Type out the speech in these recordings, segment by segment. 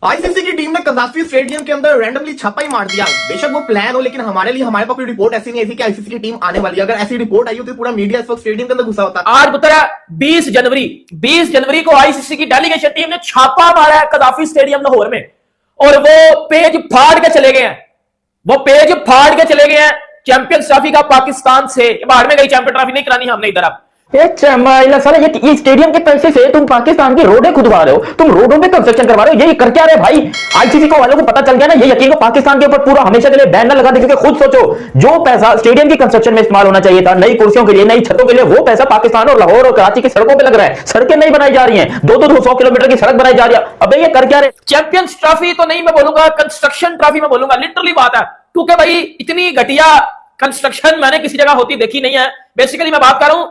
ICC की team ने Gaddafi stadium के अंदर रैंडमली छापा ही मार दिया। बेशक वो प्लान हो, लेकिन हमारे पास कोई रिपोर्ट ऐसी नहीं आई थी कि आईसीसी की टीम आने वाली है। अगर ऐसी रिपोर्ट आई होती तो पूरा मीडिया इस वक्त स्टेडियम के अंदर घुसा होता। आज बताया 20 जनवरी को आईसीसी की डेलीगेशन टीम ने छापा मारा है कजाफी स्टेडियम लाहौर में, और वो पेज फाड़ के चले गए हैं। चैंपियंस ट्रॉफी का पाकिस्तान से बाहर में गई, चैंपियन ट्रॉफी नहीं करानी हमने इधर। अब साला ये स्टेडियम के पैसे से तुम पाकिस्तान की रोडें खुदवा रहे हो, तुम रोडों पे कंस्ट्रक्शन करवा रहे हो, ये कर क्या रहे भाई? आईसीसी को वालों को पता चल गया ना, ये यकीन को पाकिस्तान के ऊपर पूरा हमेशा के लिए बैन न लगा दे। क्योंकि खुद सोचो, जो पैसा स्टेडियम की कंस्ट्रक्शन में इस्तेमाल होना चाहिए था, नई कुर्सियों के लिए, नई छतों के लिए, वो पैसा पाकिस्तान और लाहौर और कराची की सड़कों पर लग रहा है। सड़कें नहीं बनाई जा रही है, 200 किलोमीटर की सड़क बनाई जा रही है। अबे ये कर क्या रहे? चैंपियंस ट्रॉफी तो नहीं मैं बोलूंगा, कंस्ट्रक्शन ट्रॉफी में बोलूंगा। लिटरली बात है, क्योंकि भाई इतनी घटिया कंस्ट्रक्शन मैंने किसी जगह होती देखी नहीं है। बेसिकली मैं बात कर रहा हूं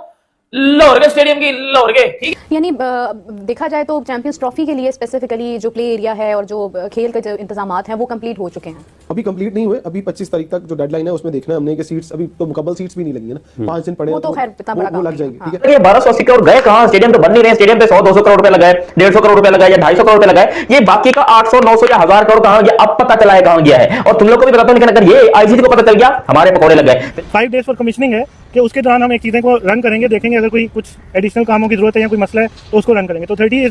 लाहौर के स्टेडियम की, लाहौर के, ठीक। यानी देखा जाए तो चैंपियंस ट्रॉफी के लिए स्पेसिफिकली जो प्ले एरिया है और जो खेल के जो इंतजामात हैं वो कंप्लीट हो चुके हैं। अभी कंप्लीट नहीं हुए, अभी 25 तारीख तक जो डेडलाइन है उसमें देखना है हमने कि सीट्स अभी तो मुकम्मल सीट्स भी नहीं लगी है ना, 5 दिन पड़े, वो तो खैर वो लग जाएगी। ठीक है, ये 1280 करोड़ गए कहां? स्टेडियम तो बन नहीं रहे। स्टेडियम पे 100-200 करोड़ रुपए लगाए, 150 करोड़ रुपए लगाए या 250 करोड़ रुपए लगाए, ये बाकी का 800, 900 या 1000 करोड़ कहां गया? अब पता चला है कहां गया है। और तुम लोग को भी बताता हूं, लेकिन अगर ये आईसीसी को पता चल गया, हमारे पकौड़े लग गए। 5 डेज फॉर कमीशनिंग है कि उसके दौरान हम एक चीजें को रन करेंगे, देखेंगे अगर कोई कुछ एडिशनल कामों की जरूरत है या कोई मसला है तो उसको रन करेंगे। तो 30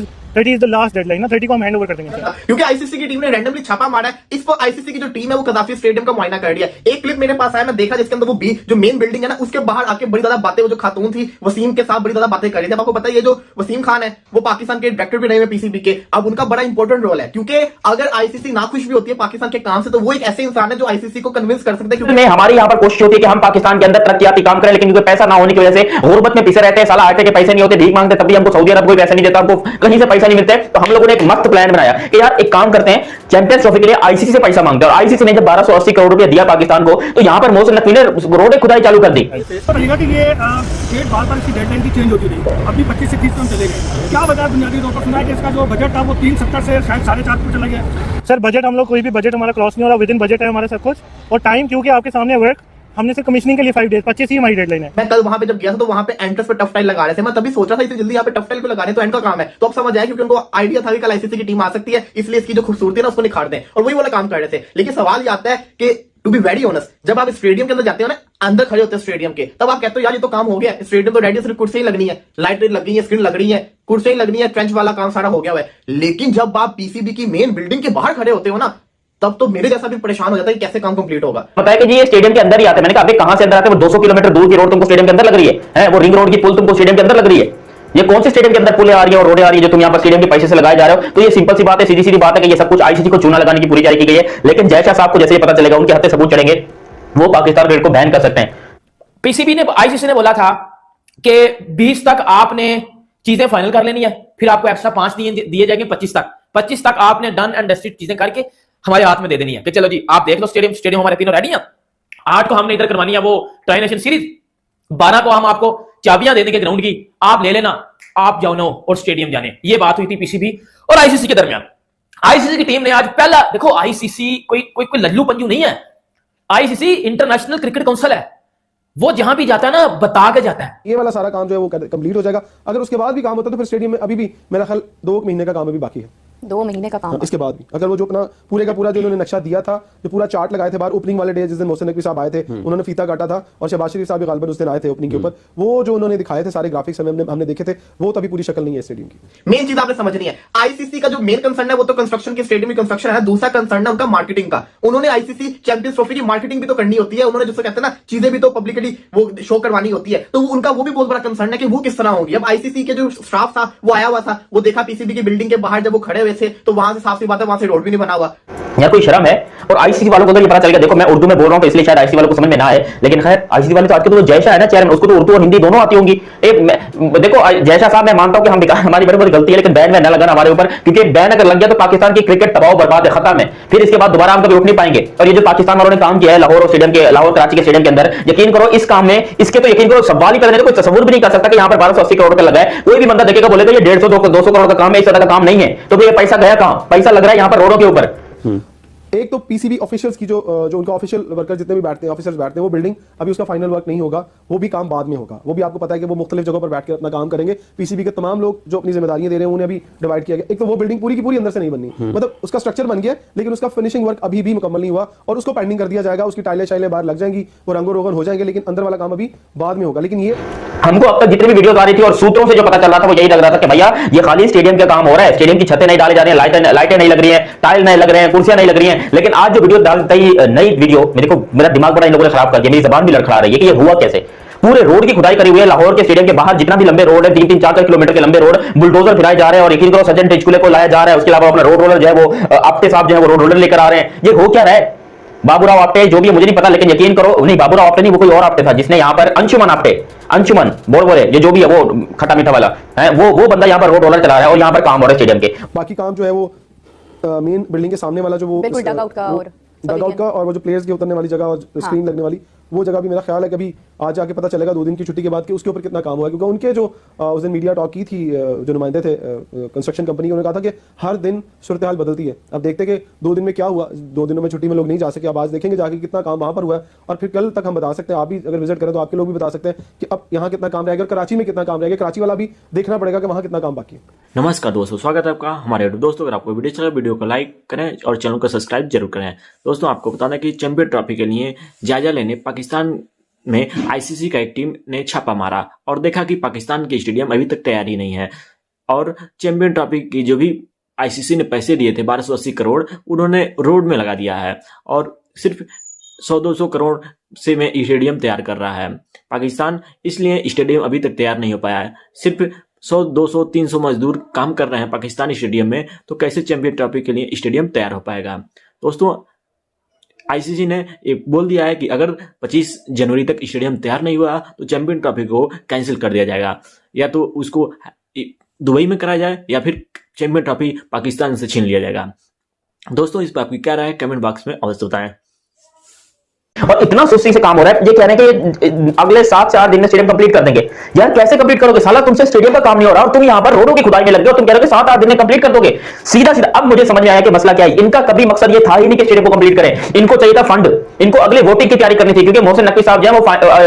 इज द लास्ट डेडलाइन ना, 30 को हम हैंड ओवर कर देंगे। क्योंकि आईसीसी की टीम ने रैंडमली छापा मारा है। इस पर आईसीसी की जो टीम है वो कजाफी स्टेडियम का मुआयना कर दिया। एक क्लिप मेरे पास आया, मैं देखा जिसके अंदर वो जो मेन बिल्डिंग है ना, उसके बाहर आके बड़ी ज्यादा बातें, वो जो खातून थी वसीम के साथ बड़ी ज्यादा बातें कर रही थी। आपको पता है ये जो वसीम खान है वो पाकिस्तान के डायरेक्टर भी रहे हैं पीसीबी के। अब उनका बड़ा इंपॉर्टेंट रोल है, क्योंकि अगर आईसीसी नाखुश भी होती है पाकिस्तान के काम से, तो वो एक ऐसे इंसान है जो आईसीसी को कन्विंस कर सकते हैं। क्योंकि हमारी यहाँ पर कोशिश होती है कि हम पाकिस्तान के अंदर तरक्याती काम करें, लेकिन पैसा ना होने की वजह से गुर्बत में पिसे रहते हैं। साला आटे के पैसे नहीं होते, भीख मांगते, तब भी हमको सऊदी अरब कोई पैसा नहीं देता, हमको कहीं से पैसा नहीं मिलता है। तो हम लोगों ने एक मस्त प्लान बनाया कि यार एक काम करते हैं, चैंपियंस ट्रॉफी के लिए आईसीसी से पैसा मांगते हैं। और आईसीसी ने जब 1280 करोड़ रुपया दिया पाकिस्तान को, तो यहाँ पर मोहसिन नकवी ने रोडें खुदाई चालू कर दी। कि ये स्टेट बार-बार इसकी डेडलाइन की चेंज होती रही, अभी 25 से 30 में चले गए। क्या वजह बुनियादी तौर पर सुना है कि इसका जो बजट था वो 370 से शायद 4.5 पर चला गया। सर बजट हम लोग कोई भी बजट हमारा क्रॉस नहीं हो रहा, विद इन बजट है हमारा सब कुछ। और टाइम क्योंकि आपके सामने वर्क हमने सिर्फ कमीशनिंग के लिए 5 डेज, 25 ही हमारी डेडलाइन है। मैं कल वहां पे जब गया था तो वहां पे एंट्रेंस पे टफ टाइल लगा रहे थे। मैं तभी सोच रहा था इतनी जल्दी यहाँ पे टफ टाइल को लगाने, तो एंड का काम है। तो अब समझ आया, क्योंकि उनको आइडिया था कि कल आईसीसी की टीम आ सकती है, इसलिए इसकी जो खूबसूरती है ना उसको निखार दें, और वही वाला काम कर रहे थे। लेकिन सवाल ये आता है कि टू बी वेरी ऑनेस्ट, जब आप स्टेडियम के अंदर जाते हो ना, अंदर खड़े होते हैं स्टेडियम के, तब आप कहते हो यार ये तो काम हो गया, स्टेडियम तो रेडी, सिर्फ कुर्सियां लगनी है, लाइट लग गई है, स्क्रीन लग रही है, कुर्सियां लगनी है, ट्रेंच वाला काम सारा हो गया है। लेकिन जब आप पीसीबी की मेन बिल्डिंग के बाहर खड़े होते हो ना, तब तो मेरे जैसा भी परेशान हो जाता है कि कैसे काम कंप्लीट होगा। पता है कि जी ये स्टेडियम के अंदर ही आते हैं। मैंने कहा अबे कहां से अंदर आते हैं? वो 200 किलोमीटर दूर की रोड तुमको स्टेडियम के अंदर लग रही है, वो रिंग रोड की पुल तुमको स्टेडियम के अंदर लग रही है। ये कौन सी स्टेडियम के अंदर पुलें आ रही है और रोडें आ रही है जो तुम यहाँ पर स्टेडियम के पैसे से लगाए जा रहे हो? तो ये सिंपल सी बात है, सीधी सीधी बात है कि ये सब कुछ आईसीसी को चूना लगाने की पूरी तैयारी की गई है। लेकिन जयशाह साहब को जैसे ये पता चलेगा, उनके हत्थे सबूत चढ़ेंगे, वो पाकिस्तान क्रिकेट को बैन कर सकते हैं। पीसीबी ने, आईसीसी ने बोला था कि 20 तक आपने चीजें फाइनल कर लेनी है, फिर आपको एक्स्ट्रा 5 दिए जाएंगे 25 तक आपने डन एंड डस्टेड चीजें करके हमारे हाथ में दे देनी है कि चलो जी आप देख लो स्टेडियम हमारे तीनों रेडी हैं। 8 को हमने इधर करवानी है वो ट्राई नेशन सीरीज, 12 को हम आपको चाबियां दे देंगे ग्राउंड की, आप ले लेना, आप जाओ नो और स्टेडियम जाने। ये बात हुई थी पीसीबी और आईसीसी के दरमियान। आईसीसी की टीम ने आज पहला, देखो आईसीसी कोई लल्लू पंजू नहीं है, आईसीसी इंटरनेशनल क्रिकेट काउंसिल है, वो जहां भी जाता है ना बता के जाता है। ये वाला सारा काम जो है वो कंप्लीट हो जाएगा। अगर उसके बाद भी काम होता है तो फिर स्टेडियम में अभी भी मेरा ख्याल 2 महीने का काम अभी बाकी है। 2 महीने का काम इसके बाद भी अगर वो जो अपना पूरे का पूरा जो उन्होंने नक्शा दिया था, जो पूरा चार्ट लगाए थे बाहर ओपनिंग वाले डे, जिस दिन मोहसिन नकवी साहब आए थे, उन्होंने फीता काटा था और शहबाज शरीफ साहब भी गालिबन उस दिन आए थे ओपनिंग के ऊपर, वो जो उन्होंने दिखाए थे सारे ग्राफिक्स हमने देखे थे, वो तो अभी पूरी शक्ल नहीं है स्टेडियम की। मेन चीज आपने समझनी है, आईसीसी का जो मेन कंसर्न है वो तो कंस्ट्रक्शन की, स्टेडियम की कंस्ट्रक्शन है। दूसरा कंसर्न है उनका मार्केटिंग का। उन्होंने आईसीसी चैंपियंस ट्रॉफी की मार्केटिंग भी तो करनी होती है, उन्होंने जिसको कहते हैं ना चीजें भी तो पब्लिकली वो शो करवानी होती है, तो उनका वो भी बहुत बड़ा कंसर्न है कि वो किस तरह होगी। अब आईसीसी के जो स्टाफ था वो आया हुआ था, वो देखा पीसीबी की बिल्डिंग के बाहर जब वो खड़े हुए थे, तो वहां से साफ सी बात है वहां से रोड भी नहीं बना हुआ। यार कोई शर्म है? और आईसीसी वालों को तो ये पता चल गया। देखो मैं उर्दू में बोल रहा हूं तो इसलिए शायद आईसीसी वालों को समझ में ना आए, लेकिन खैर आईसीसी वाले तो आज के तो जयशाह है ना चेयरमैन, उसको तो उर्दू और हिंदी दोनों आती होंगी। देखो जयशाह साहब, मैं मानता हूं कि हमारी बड़ी बड़ी गलती है, लेकिन बैन में न लगाना हमारे ऊपर, क्योंकि बैन अगर लग गया तो पाकिस्तान की क्रिकेट तबाह बर्बाद है, खत्म है। फिर इसके बाद दोबारा हम कभी उठ नहीं पाएंगे। और ये जो पाकिस्तान वालों ने काम किया है लाहौर कराची के स्टेडियम के अंदर, यकीन करो इस काम में, इसके तो यकीन करो सवाल ही पैदा नहीं, कोई तस्वीर भी नहीं कर सकता कि यहाँ पर 1280 करोड़ रुपए लगा है। कोई भी बंदा देखेगा बोलेगा ये 150-200 करोड़ का काम है, इस तरह का काम नहीं है। तो ये पैसा गया कहां? पैसा लग रहा है यहाँ पर रोडों के ऊपर। एक तो पीसीबी ऑफिशियल्स की जो उनका ऑफिशियल वर्कर जितने भी बैठते हैं, ऑफिसर्स बैठते हैं, वो बिल्डिंग अभी उसका फाइनल वर्क नहीं होगा, वो भी काम बाद में होगा। वो भी आपको पता है कि वो मुख्तलिफ जगहों पर बैठ के अपना काम करेंगे। पीसीबी के तमाम लोग जो अपनी जिम्मेदारियां दे रहे हैं उन्हें अभी डिवाइड किया गया। एक तो वो बिल्डिंग पूरी की पूरी अंदर से नहीं बननी, मतलब उसका स्ट्रक्चर बन गया लेकिन उसका फिनिशिंग वर्क अभी भी मुकम्मल नहीं हुआ और उसको पेंडिंग कर दिया जाएगा। उसकी टाइलें शाइलें बाहर लग जाएंगी, वो रंगो रोगन हो जाएंगे, लेकिन अंदर वाला काम अभी बाद में होगा। लेकिन ये हमको अब तक जितनी भी वीडियोस आ रही थी और सूत्रों से जो पता चल रहा था वो यही लग रहा था कि भैया ये खाली स्टेडियम का काम हो रहा है, स्टेडियम की छतें नहीं डाले जा रही हैं, लाइटें नहीं लग रही हैं, टाइल नहीं लग रहे हैं, कुर्सियां नहीं लग रही हैं। लेकिन आज जो वीडियो डालते ही नई वीडियो मेरा दिमाग बड़ा इन लोगों ने खराब कर दिया, मेरी जबान भी लड़खड़ा रही है कि ये हुआ कैसे। पूरे रोड की खुदाई करी हुई है, लाहौर के स्टेडियम के बाहर जितना भी लंबे रोड है, 3-3, 4-4 किलोमीटर के लंबे रोड, बुलडोजर फिराए जा रहे हैं और यकीन करो सज्जन टिचकुले को लाया जा रहा है। उसके अलावा अपना रोड रोलर जो है वो आपटे साहब जो है वो रोड रोलर लेकर आ रहे हैं। ये हो क्या रहा है? बाबूराव आपटे जो भी मुझे नहीं पता, लेकिन यकीन करो नहीं, बाबूराव आपटे नहीं, वो कोई और आपटे था जिसने यहाँ पर अंशुमन आपटे, अंशुमन बोल ये जो भी है वो खट्टा मीठा वाला है, वो बंदा यहाँ पर रोड रोलर चला रहा है और यहाँ पर काम हो रहा है स्टेडियम के। बाकी काम जो है वो मेन बिल्डिंग के सामने वाला जो वो डगआउट का और वो जो प्लेयर्स के उतरने वाली जगह और स्क्रीन लगने वाली वो जगह भी मेरा ख्याल है कि अभी आज जाके पता चलेगा 2 दिन की छुट्टी के बाद कि उसके ऊपर कितना काम हुआ है। क्योंकि उनके जो उस दिन मीडिया टॉक की थी जो नुमाइंदे थे कंस्ट्रक्शन कंपनी के, उन्होंने कहा था कि हर दिन सूरत हाल बदलती है। अब देखते हैं कि 2 दिन में क्या हुआ। 2 दिनों में छुट्टी में लोग नहीं जा सके, अब आज देखेंगे जाके कितना काम वहाँ पर हुआ है और फिर कल तक हम बता सकते हैं। आप भी अगर विजिट करें तो आपके लोग भी बता सकते हैं कि अब यहाँ कितना काम रहेगा, कराची में कितना काम रहेगा। कराची वाला भी देखना पड़ेगा कि वहाँ कितना काम बाकी है। नमस्कार दोस्तों, स्वागत है आपका हमारे यूट्यूब। दोस्तों अगर आपको वीडियो चला वीडियो को लाइक करें और चैनल को सब्सक्राइब जरूर करें। दोस्तों आपको बताना कि चैंपियन ट्रॉफी के लिए जायजा लेने पाकिस्तान में आईसीसी का एक टीम ने छापा मारा और देखा कि पाकिस्तान के स्टेडियम अभी तक तैयार ही नहीं है और चैंपियन ट्रॉफी की जो भी आईसीसी ने पैसे दिए थे 1280 करोड़ उन्होंने रोड में लगा दिया है और सिर्फ 100-200 करोड़ से में स्टेडियम तैयार कर रहा है पाकिस्तान। इसलिए स्टेडियम अभी तक तैयार नहीं हो पाया है। सिर्फ 100-200-300 मजदूर काम कर रहे हैं पाकिस्तानी स्टेडियम में, तो कैसे चैंपियन ट्रॉफी के लिए स्टेडियम तैयार हो पाएगा। दोस्तों आईसीसी ने एक बोल दिया है कि अगर 25 जनवरी तक स्टेडियम तैयार नहीं हुआ तो चैंपियन ट्रॉफी को कैंसिल कर दिया जाएगा, या तो उसको दुबई में कराया जाए या फिर चैंपियन ट्रॉफी पाकिस्तान से छीन लिया जाएगा। दोस्तों इस पर आपकी क्या राय है कमेंट बॉक्स में अवश्य बताएं। और इतना सुस्ती से काम हो रहा है, ये कह रहे हैं कि अगले 7 से 8 दिन में स्टेडियम कंप्लीट कर देंगे। यार कैसे कंप्लीट करोगे साला, तुमसे स्टेडियम का काम नहीं हो रहा और तुम यहाँ पर रोडों की खुदाई में लग गए हो। तुम कह रहे हो कि 7-8 दिन में कंप्लीट कर दोगे, सीधा सीधा। अब मुझे समझ में आया कि मसला क्या है। इनका कभी मकसद ये था ही नहीं कि स्टेडियम को कंप्लीट करें। इनको चाहिए था फंड, इनको अगले वोटिंग की तैयारी करनी थी, क्योंकि मोहसिन नकवी साहब जो है वो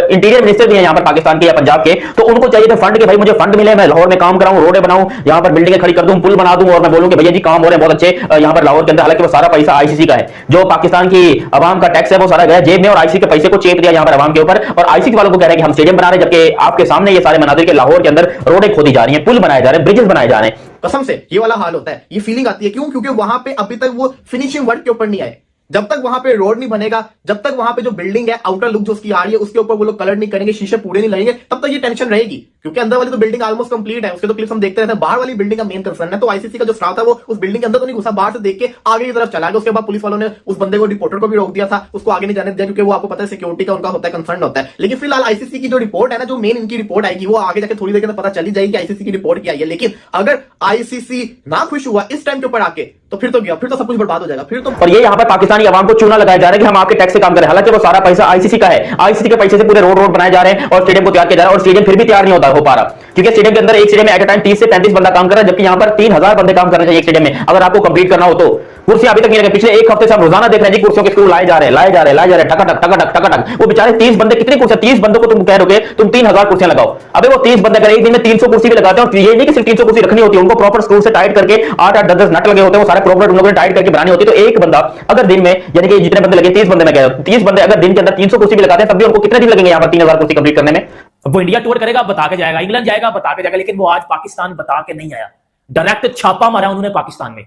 इंटीरियर मिनिस्टर भी है यहाँ पर पाकिस्तान के या पंजाब के, तो उनको चाहिए था फंड कि भाई मुझे फंड मिले, मैं लाहौर में काम कराऊं, रोडें बनाऊं, यहाँ पर बिल्डिंगें खड़ी कर दूं, पुल बना दूं और मैं बोलूं कि भैया जी काम हो रहे हैं बहुत अच्छे यहाँ पर लाहौर के अंदर। हालांकि वो सारा पैसा आईसीसी का है, जो पाकिस्तान की आवाम का टैक्स है वो सारा गया जेब में और आईसीसी के पैसे को चेप दिया यहाँ पर आवाम के ऊपर। और आईसीसी वालों को कह रहे हैं कि हम स्टेडियम बना रहे हैं, जबकि आपके सामने ये सारे मनाजिर के लाहौर के अंदर रोडें खोदी जा रही हैं, पुल बनाए जा रहे हैं, ब्रिजेस बनाए जा रहे हैं। कसम से ये वाला हाल होता है, ये फीलिंग आती है। क्यों? क्योंकि वहां पे अभी तक वो फिनिशिंग वर्क के ऊपर नहीं आए। जब तक वहां पे रोड नहीं बनेगा, जब तक वहां पे जो बिल्डिंग है आउटर लुक जो उसकी आ रही है उसके ऊपर वो लोग कलर नहीं करेंगे, शीशे पूरे नहीं लगेंगे, तब तक ये टेंशन रहेगी। क्योंकि अंदर वाली तो बिल्डिंग ऑलमोस्ट कंप्लीट है, उसके तो क्लिप्स हम देखते रहते हैं। बाहर वाली बिल्डिंग का मेन कंसर्न है। तो आईसीसी का जो स्टाफ था वो उस बिल्डिंग के अंदर तो नहीं घुसा, बाहर से देख के आगे की तरफ चला गया। उसके बाद पुलिस वालों ने उस बंदे को, रिपोर्टर को भी रोक दिया था, उसको आगे नहीं जाने दिया, क्योंकि वो आपको पता है सिक्योरिटी का उनका होता है, कंसर्न होता है। लेकिन फिलहाल आईसीसी की जो रिपोर्ट है ना, जो मेन इनकी रिपोर्ट आएगी वो आगे जाके थोड़ी देर के पता चली जाएगी आईसीसी की रिपोर्ट क्या आई है। लेकिन अगर आईसीसी ना खुश हुआ इस टाइम के ऊपर आके तो फिर तो गया, फिर तो सब कुछ बर्बाद हो जाएगा। फिर तो और ये यहाँ पर पाकिस्तानी आवाम को चूना लगाया जा रहा है कि हम आपके टैक्स से काम करें, हालांकि वो सारा पैसा आईसीसी का है। आईसीसी के पैसे से पूरे रोड बनाए जा रहे हैं और स्टेडियम को तैयार किया जा रहा है और स्टेडियम फिर भी तैयार नहीं हो पा रहा, क्योंकि स्टेडियम के अंदर एक स्टेडियम में एट अ टाइम 30 से 35 बंदा काम कर रहा है, जबकि यहाँ पर 3000 बंदे काम करना चाहिए एक स्टेडियम में अगर आपको कंप्लीट करना हो तो। कुर्सियां अभी तक नहीं लगे, पिछले 1 हफ्ते से हम रोजाना देख रहे हैं जी कुर्सियों के स्क्रू लाए जा रहे हैं टकाटक। वो बेचारे 30 बंदे, कितनी कुर्सियां, 30 बंदों को तुम कह रहे हो तुम 3000 कुर्सियां लगाओ। अबे वो 30 बंदे अगर एक दिन में 300 कुर्सी भी लगाते हैं, ये नहीं कि सिर्फ 300 कुर्सी रखनी होती है, उनको प्रॉपर स्क्रू से टाइट करके 8-8, 10-10 नट लगे होते हैं, वो सारे प्रॉपर उन लोगों ने टाइट करके बनानी होती है। तो एक बंदा अगर दिन में, यानी कि जितने बंदे लगे 30 बंदे में, 30 बंदे अगर दिन के अंदर 300 कुर्सी भी लगाते हैं, तब भी उनको कितने दिन लगेंगे यहाँ पर 3000 कुर्सी कंप्लीट करने में। वो इंडिया टूर करेगा, बता के जाएगा, इंग्लैंड जाएगा, बता के जाएगा, लेकिन वो आज पाकिस्तान बता के नहीं आया। डायरेक्ट छापा मारा उन्होंने पाकिस्तान में,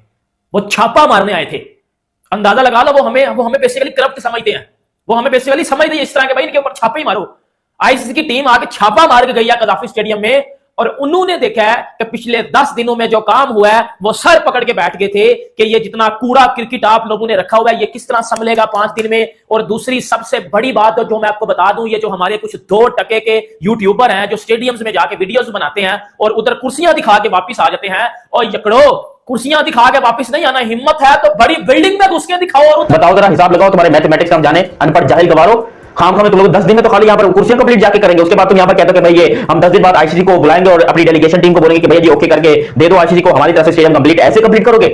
वो छापा मारने आए थे। अंदाजा लगा लो, वो हमें बेसिकली करप्ट समझते हैं, वो हमें बेसिकली समझते हैं इस तरह के, भाई इनके ऊपर छापे ही मारो। आईसीसी की टीम आके छापा मार के गई है कदाफी स्टेडियम में और उन्होंने देखा है कि पिछले 10 दिनों में जो काम हुआ है वो सर पकड़ के बैठ गए थे कि ये जितना कूड़ा क्रिकेट आप लोगों ने रखा हुआ है ये किस तरह संभलेगा 5 दिन में। और दूसरी सबसे बड़ी बात जो मैं आपको बता दूं, ये जो हमारे कुछ 2% के यूट्यूबर हैं जो स्टेडियम्स में जाके वीडियोस बनाते हैं और उधर कुर्सियां दिखा के वापिस आ जाते हैं, और यकड़ो कुर्सियां दिखा के वापस नहीं आना, हिम्मत है तो बड़ी बिल्डिंग में घुस के दिखाओ। और बताओ जरा, हिसाब लगाओ, तुम्हारे मैथमेटिक्स हम जाने, अनपढ़ जाहिल गवारो। खाम में तुम लोग 10 दिन में तो खाली यहाँ पर कुर्सियां कंप्लीट जाके करेंगे, उसके बाद तुम यहाँ पर कहते हो कि भाई ये हम 10 दिन बाद आईसीसी को बुलाएंगे और अपनी डेलीगेशन टीम को बोलेंगे कि भैया जी ओके करके दे दो आईसीसी को, हमारी तरफ से स्टेडियम कंप्लीट। ऐसे कंप्लीट करोगे?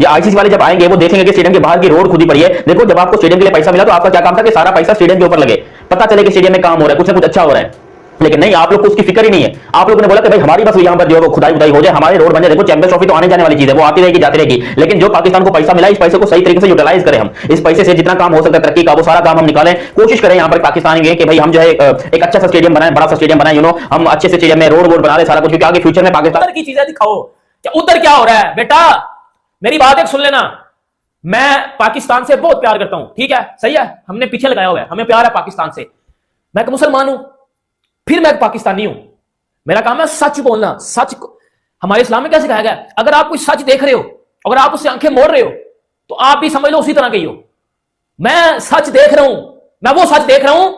ये आईसीसी वाले जब आएंगे वो देखेंगे कि स्टेडियम के बाहर की रोड खुदी पड़ी है। देखो जब आपको स्टेडियम के लिए पैसा मिला तो आपका क्या काम था कि सारा पैसा स्टेडियम के ऊपर लगे, पता चले कि स्टेडियम में काम हो रहा है, कुछ ना कुछ अच्छा हो रहा है। लेकिन नहीं, आप लोग को उसकी फिक्र ही नहीं है। आप लोगों ने बोला कि भाई हमारी बस यहाँ पर जो खुदाई उदाई हो जाए, हमारे रोड बन जाए। देखो चैंपियंस ट्रॉफी तो आने जाने वाली चीज है, वो आती रहेगी जाती रहेगी, लेकिन जो पाकिस्तान को पैसा मिला इस पैसे को सही तरीके से यूटिलाइज करें। हम इस पैसे से जितना काम हो सकता है तरक्की का वो सारा काम हम निकालें, कोशिश करें यहाँ पर पाकिस्तान के कि भाई हम जो है एक अच्छा सा स्टेडियम बनाए, बड़ा सा स्टेडियम बनाए, हम अच्छे से स्टेडियम में रोड वोड बना दे सारा कुछ, क्योंकि आगे फ्यूचर में पाकिस्तान की चीजें दिखाओ। उधर क्या हो रहा है बेटा, मेरी बात एक सुन लेना। मैं पाकिस्तान से बहुत प्यार करता हूं, ठीक है, सही है, हमने पीछे लगाया हुआ है, हमें प्यार है पाकिस्तान से। मैं एक मुसलमान हूं, फिर मैं एक पाकिस्तानी हूं। मेरा काम है सच बोलना। सच हमारे इस्लाम में क्या सिखाया गया? अगर आप कोई सच देख रहे हो, अगर आप उससे आंखें मोड़ रहे हो, तो आप भी समझ लो उसी तरह के ही हो। मैं सच देख रहा हूं, मैं वो सच देख रहा हूं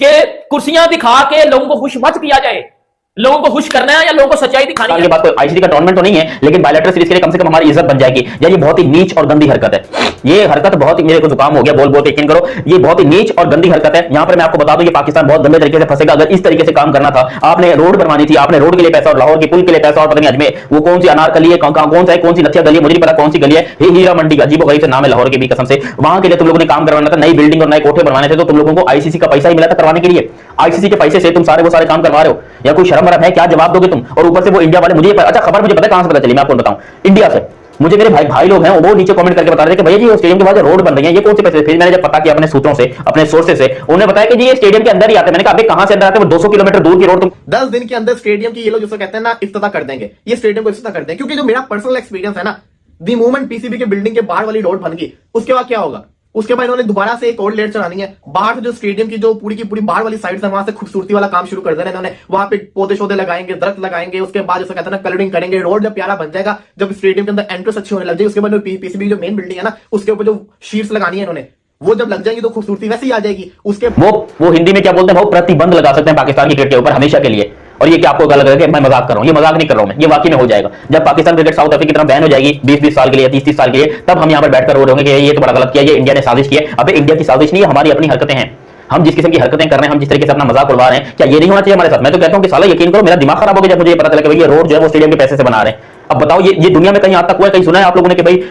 कि कुर्सियां दिखा के लोगों को खुश मत किया जाए। लोगों को खुश करना है या लोगों को सच्चाई दिखानी है। ये बात कोई आईसीसी का टूर्नामेंट तो नहीं है, लेकिन बायलैटरल सीरीज के लिए कम से कम हमारी इज्जत बन जाएगी। यार ये बहुत ही नीच और गंदी हरकत है। ये हरकत बहुत ही, मेरे को जुकाम हो गया बोल बोल के, यकीन करो ये बहुत ही नीच और गंदी हरकत है। यहां पर मैं आपको बता दूं ये पाकिस्तान बहुत गंदे तरीके से फंसेगा अगर इस तरीके से काम करना था। आपने रोड बनवानी थी, आपने रोड के लिए पैसा और लाहौर के पुल के लिए पैसा और पता नहीं अजमेर वो कौन सी अनारकली है, कौन सी लथिया गली है, मुझे नहीं पता कौन सी गली है, हीरा मंडी का अजीबोगरीब से नाम है लाहौर के भी कसम से। वहां के लिए तुम लोगों ने काम करवाना था, नई बिल्डिंग और नए कोठे बनवाने थे, तो तुम लोगों को आईसीसी का पैसा ही मिला था करवाने के लिए। आईसीसी के पैसे से तुम सारे वो सारे काम करवा रहे हो, या कोई शर्म वरम है? क्या जवाब दोगे तुम? और ऊपर से वो इंडिया वाले, मुझे अच्छा खबर मुझे पता है कहां से पता चली, मैं आपको बताऊं, इंडिया से। मुझे मेरे भाई लोग हैं वो नीचे कमेंट करके बता रहे थे कि भैया जी स्टेडियम के बाद रोड बन रही है, ये कौन से पैसे? फिर मैंने जब पता किया अपने सूत्रों से, अपने सोर्सेस से, उन्होंने बताया कि जी ये स्टेडियम के अंदर ही आते हैं। मैंने कहा अबे कहां से अंदर आते हैं? वो 200 किलोमीटर दूर की रोड तुम 10 दिन के अंदर स्टेडियम की ये लोग जिसको कहते हैं ना इफ्तिताह कर देंगे, ये स्टेडियम को इफ्तिताह कर देंगे। क्योंकि जो मेरा पर्सनल एक्सपीरियंस है ना, दी मोमेंट पीसीबी के बिल्डिंग के बाहर वाली रोड बन गई, उसके बाद क्या होगा? उसके बाद इन्होंने दोबारा से एक और लेयर चढ़ानी है बाहर से, जो स्टेडियम की जो पूरी की पूरी बाहर वाली साइड है वहां से खूबसूरती वाला काम शुरू कर देना इन्होंने। वहां पे पौधे शौधे लगाएंगे, दरख्त लगाएंगे, उसके बाद जैसे कहते हैं ना कलरिंग करेंगे। रोड जब प्यारा बन जाएगा, जब स्टेडियम के अंदर एंट्रेंस अच्छी होने लग जाएगी, उसके बाद पीसीबी जो मेन बिल्डिंग है ना उसके ऊपर जो शीट्स लगानी है इन्होंने, वो जब लग जाएंगी तो खूबसूरती वैसे ही आ जाएगी। उसके वो हिंदी में क्या बोलते हैं, वो प्रतिबंध लगा सकते हैं पाकिस्तान की क्रिकेट के ऊपर हमेशा के लिए। और ये क्या आपको लग रहा है कि मैं मजाक कर रहा हूं? ये मजाक नहीं कर रहा हूं मैं, ये वाकई में हो जाएगा। जब पाकिस्तान क्रिकेट साउथ अफ्रीका की तरह बैन हो जाएगी 20-20 साल के लिए, 30-30 साल के लिए, तब हम यहां पर बैठकर रो रहे होंगे कि ये तो बड़ा गलत किया, ये इंडिया ने साजिश की है। अबे इंडिया की साजिश नहीं है, हमारी अपनी हरकतें हैं। हम जिस किस्म की हरकतें कर रहे हैं, हम जिस तरीके से अपना मजाक उड़वा रहे हैं, क्या ये नहीं होना चाहिए हमारे साथ? मैं तो कहता हूं कि साला यकीन करो मेरा दिमाग खराब हो गया जब मुझे ये पता चला कि भाई ये रोड जो है वो स्टेडियम के पैसे से बना रहे हैं। अब बताओ ये दुनिया में कहीं आज तक हुआ है, कहीं सुना है आप लोगों ने कि भाई?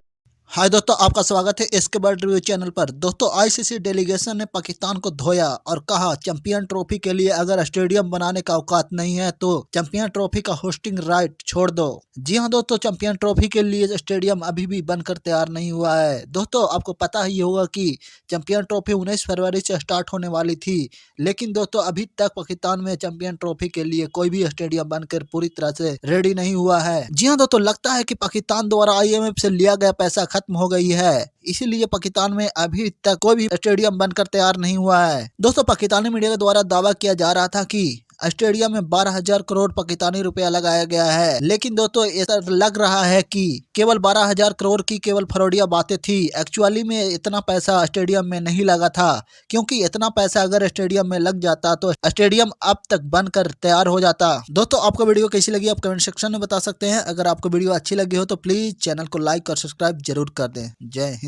हाय दोस्तों, आपका स्वागत है इसके बाद रिव्यू चैनल पर। दोस्तों आईसीसी डेलीगेशन ने पाकिस्तान को धोया और कहा चैंपियन ट्रॉफी के लिए अगर स्टेडियम बनाने का औकात नहीं है तो चैंपियन ट्रॉफी का होस्टिंग राइट छोड़ दो। जी हां दोस्तों, चैंपियन ट्रॉफी के लिए स्टेडियम अभी भी बनकर तैयार नहीं हुआ है। दोस्तों आपको पता ही होगा कि चैंपियन ट्रॉफी 19 फरवरी से स्टार्ट होने वाली थी, लेकिन दोस्तों अभी तक पाकिस्तान में चैंपियन ट्रॉफी के लिए कोई भी स्टेडियम बनकर पूरी तरह से रेडी नहीं हुआ है। जी हां दोस्तों, लगता है कि पाकिस्तान द्वारा IMF से लिया गया पैसा खत्म हो गई है, इसीलिए पाकिस्तान में अभी तक कोई भी स्टेडियम बनकर तैयार नहीं हुआ है। दोस्तों पाकिस्तानी मीडिया के द्वारा दावा किया जा रहा था कि स्टेडियम में 12,000 करोड़ पाकिस्तानी रुपया लगाया गया है, लेकिन दोस्तों ऐसा लग रहा है कि केवल 12,000 करोड़ की केवल फरोडिया बातें थी। एक्चुअली में इतना पैसा स्टेडियम में नहीं लगा था, क्योंकि इतना पैसा अगर स्टेडियम में लग जाता तो स्टेडियम अब तक बनकर तैयार हो जाता। दोस्तों आपको वीडियो कैसी लगी आप कमेंट सेक्शन में बता सकते हैं। अगर आपको वीडियो अच्छी लगी हो तो प्लीज चैनल को लाइक और सब्सक्राइब जरूर कर दें। जय हिंद।